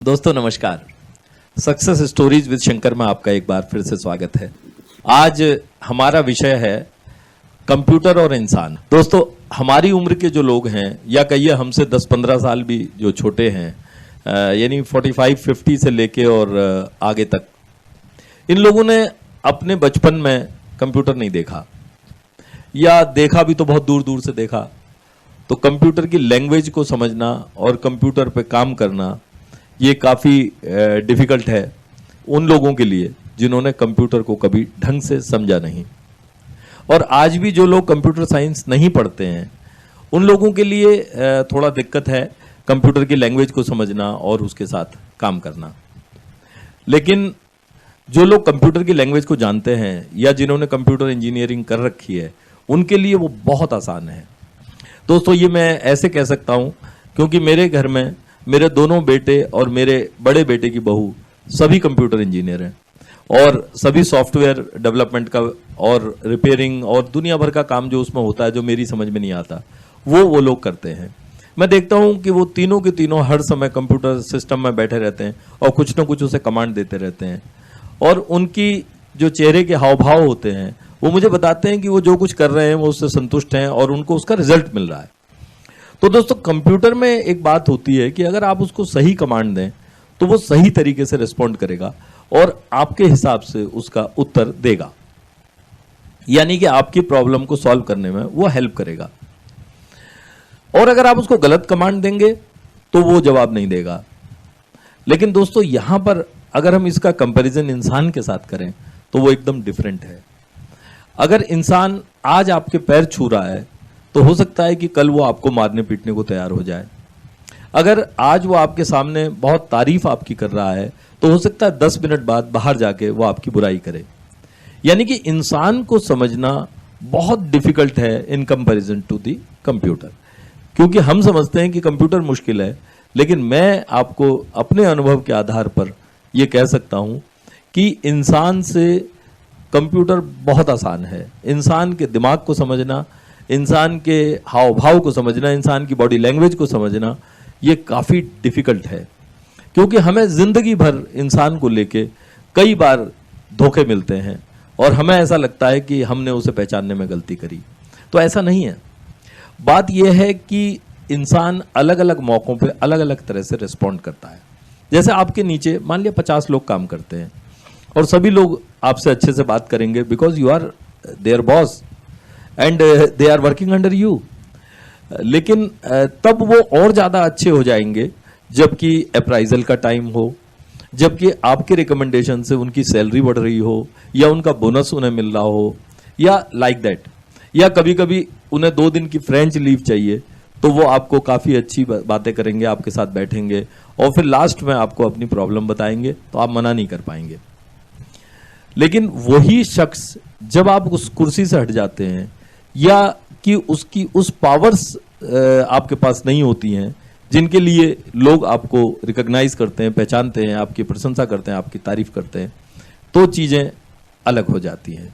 दोस्तों नमस्कार। Success stories with Shankar में आपका एक बार फिर से स्वागत है। आज हमारा विषय है कंप्यूटर और इंसान। दोस्तों हमारी उम्र के जो लोग हैं या कहिए हमसे 10-15 साल भी जो छोटे हैं, यानी 45-50 से लेके और आगे तक, इन लोगों ने अपने बचपन में कंप्यूटर नहीं देखा या देखा भी तो बहुत दूर दूर से देखा। तो कंप्यूटर की लैंग्वेज को समझना और कंप्यूटर पे काम करना ये काफ़ी डिफ़िकल्ट है उन लोगों के लिए जिन्होंने कंप्यूटर को कभी ढंग से समझा नहीं। और आज भी जो लोग कंप्यूटर साइंस नहीं पढ़ते हैं उन लोगों के लिए थोड़ा दिक्कत है कंप्यूटर की लैंग्वेज को समझना और उसके साथ काम करना। लेकिन जो लोग कंप्यूटर की लैंग्वेज को जानते हैं या जिन्होंने कंप्यूटर इंजीनियरिंग कर रखी है उनके लिए वो बहुत आसान है। दोस्तों ये मैं ऐसे कह सकता हूँ क्योंकि मेरे घर में मेरे दोनों बेटे और मेरे बड़े बेटे की बहू सभी कंप्यूटर इंजीनियर हैं और सभी सॉफ्टवेयर डेवलपमेंट का और रिपेयरिंग और दुनिया भर का काम जो उसमें होता है जो मेरी समझ में नहीं आता वो लोग करते हैं। मैं देखता हूं कि वो तीनों के तीनों हर समय कंप्यूटर सिस्टम में बैठे रहते हैं और कुछ ना कुछ उसे कमांड देते रहते हैं और उनकी जो चेहरे के हाव भाव होते हैं वो मुझे बताते हैं कि वो जो कुछ कर रहे हैं वो उससे संतुष्ट हैं और उनको उसका रिजल्ट मिल रहा है। तो दोस्तों कंप्यूटर में एक बात होती है कि अगर आप उसको सही कमांड दें तो वो सही तरीके से रिस्पॉन्ड करेगा और आपके हिसाब से उसका उत्तर देगा, यानी कि आपकी प्रॉब्लम को सॉल्व करने में वो हेल्प करेगा। और अगर आप उसको गलत कमांड देंगे तो वो जवाब नहीं देगा। लेकिन दोस्तों यहां पर अगर हम इसका कंपैरिजन इंसान के साथ करें तो वो एकदम डिफरेंट है। अगर इंसान आज आपके पैर छू रहा है तो हो सकता है कि कल वो आपको मारने पीटने को तैयार हो जाए। अगर आज वो आपके सामने बहुत तारीफ आपकी कर रहा है तो हो सकता है 10 मिनट बाद बाहर जाके वो आपकी बुराई करे। यानी कि इंसान को समझना बहुत डिफिकल्ट है in comparison to the computer, क्योंकि हम समझते हैं कि कंप्यूटर मुश्किल है। लेकिन मैं आपको अपने अनुभव के आधार पर यह कह सकता हूं कि इंसान से कंप्यूटर बहुत आसान है। इंसान के दिमाग को समझना, इंसान के हाव भाव को समझना, इंसान की बॉडी लैंग्वेज को समझना ये काफ़ी डिफिकल्ट है, क्योंकि हमें जिंदगी भर इंसान को लेके कई बार धोखे मिलते हैं और हमें ऐसा लगता है कि हमने उसे पहचानने में गलती करी। तो ऐसा नहीं है। बात यह है कि इंसान अलग अलग मौक़ों पे अलग अलग तरह से रिस्पॉन्ड करता है। जैसे आपके नीचे मान लिया 50 लोग काम करते हैं और सभी लोग आपसे अच्छे से बात करेंगे because you are their boss and they are working under you. लेकिन तब वो और ज़्यादा अच्छे हो जाएंगे जबकि अप्राइजल का टाइम हो, जबकि आपके रिकमेंडेशन से उनकी सैलरी बढ़ रही हो या उनका बोनस उन्हें मिल रहा हो या लाइक दैट, या कभी कभी उन्हें 2 दिन की फ्रेंच लीव चाहिए तो वो आपको काफ़ी अच्छी बातें करेंगे, आपके साथ बैठेंगे और फिर लास्ट में आपको अपनी प्रॉब्लम बताएंगे तो आप मना नहीं कर पाएंगे। लेकिन वही शख्स जब आप उस कुर्सी से हट जाते हैं या कि उसकी उस पावर्स आपके पास नहीं होती हैं जिनके लिए लोग आपको रिकॉग्नाइज करते हैं, पहचानते हैं, आपकी प्रशंसा करते हैं, आपकी तारीफ करते हैं, तो चीज़ें अलग हो जाती हैं।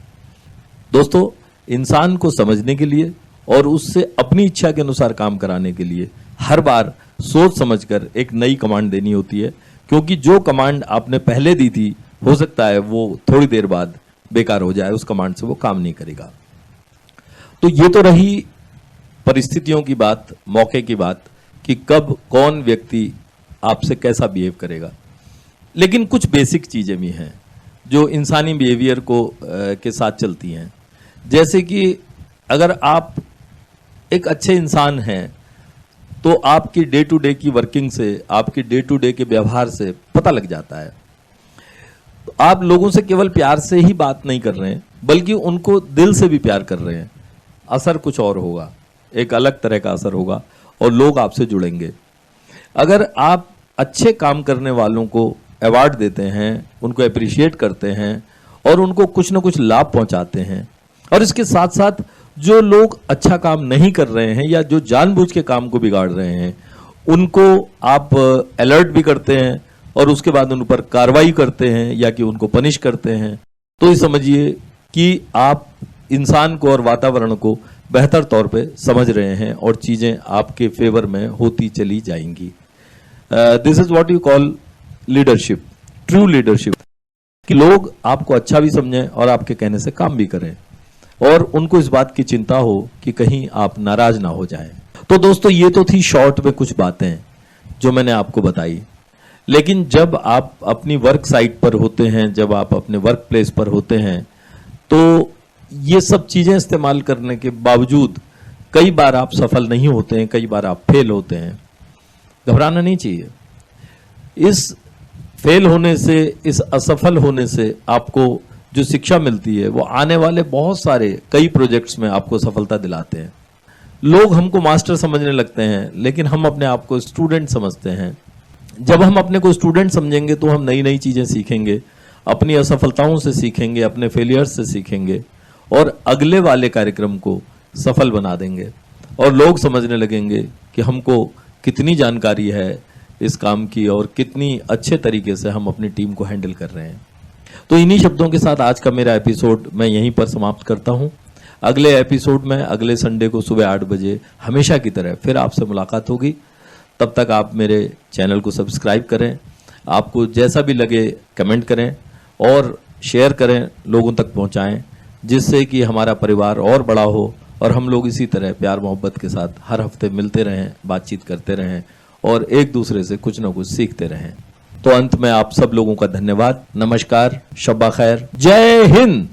दोस्तों इंसान को समझने के लिए और उससे अपनी इच्छा के अनुसार काम कराने के लिए हर बार सोच समझकर एक नई कमांड देनी होती है, क्योंकि जो कमांड आपने पहले दी थी हो सकता है वो थोड़ी देर बाद बेकार हो जाए, उस कमांड से वो काम नहीं करेगा। तो ये तो रही परिस्थितियों की बात, मौके की बात कि कब कौन व्यक्ति आपसे कैसा बिहेव करेगा। लेकिन कुछ बेसिक चीजें भी हैं जो इंसानी बिहेवियर को के साथ चलती हैं। जैसे कि अगर आप एक अच्छे इंसान हैं तो आपकी डे टू डे की वर्किंग से, आपकी डे टू डे के व्यवहार से पता लग जाता है। तो आप लोगों से केवल प्यार से ही बात नहीं कर रहे हैं बल्कि उनको दिल से भी प्यार कर रहे हैं। असर कुछ और होगा, एक अलग तरह का असर होगा और लोग आपसे जुड़ेंगे। अगर आप अच्छे काम करने वालों को अवार्ड देते हैं, उनको अप्रिशिएट करते हैं और उनको कुछ ना कुछ लाभ पहुंचाते हैं, और इसके साथ साथ जो लोग अच्छा काम नहीं कर रहे हैं या जो जानबूझ के काम को बिगाड़ रहे हैं उनको आप अलर्ट भी करते हैं और उसके बाद उन पर कार्रवाई करते हैं या कि उनको पनिश करते हैं, तो ये समझिए कि आप इंसान को और वातावरण को बेहतर तौर पे समझ रहे हैं और चीज़ें आपके फेवर में होती चली जाएंगी। This is what you call leadership, true leadership, कि लोग आपको अच्छा भी समझें और आपके कहने से काम भी करें और उनको इस बात की चिंता हो कि कहीं आप नाराज ना हो जाएं। तो दोस्तों, ये तो थी शॉर्ट में कुछ बातें जो मैंने आपको बताई। लेकिन जब आप अपनी वर्क साइट पर होते हैं, जब आप अपने वर्क प्लेस पर होते हैं, तो ये सब चीजें इस्तेमाल करने के बावजूद कई बार आप सफल नहीं होते हैं, कई बार आप फेल होते हैं। घबराना नहीं चाहिए। इस फेल होने से, इस असफल होने से आपको जो शिक्षा मिलती है वो आने वाले बहुत सारे कई प्रोजेक्ट्स में आपको सफलता दिलाते हैं। लोग हमको मास्टर समझने लगते हैं, लेकिन हम अपने आप को स्टूडेंट समझते हैं। जब हम अपने को स्टूडेंट समझेंगे तो हम नई नई चीजें सीखेंगे, अपनी असफलताओं से सीखेंगे, अपने फेलियर्स से सीखेंगे और अगले वाले कार्यक्रम को सफल बना देंगे और लोग समझने लगेंगे कि हमको कितनी जानकारी है इस काम की और कितनी अच्छे तरीके से हम अपनी टीम को हैंडल कर रहे हैं। तो इन्हीं शब्दों के साथ आज का मेरा एपिसोड मैं यहीं पर समाप्त करता हूं। अगले एपिसोड में अगले संडे को सुबह 8 बजे हमेशा की तरह फिर आपसे मुलाकात होगी। तब तक आप मेरे चैनल को सब्सक्राइब करें, आपको जैसा भी लगे कमेंट करें और शेयर करें, लोगों तक पहुंचाएं, जिससे कि हमारा परिवार और बड़ा हो और हम लोग इसी तरह प्यार मोहब्बत के साथ हर हफ्ते मिलते रहें, बातचीत करते रहें और एक दूसरे से कुछ ना कुछ सीखते रहें। तो अंत में आप सब लोगों का धन्यवाद, नमस्कार, शब्बा खैर, जय हिंद।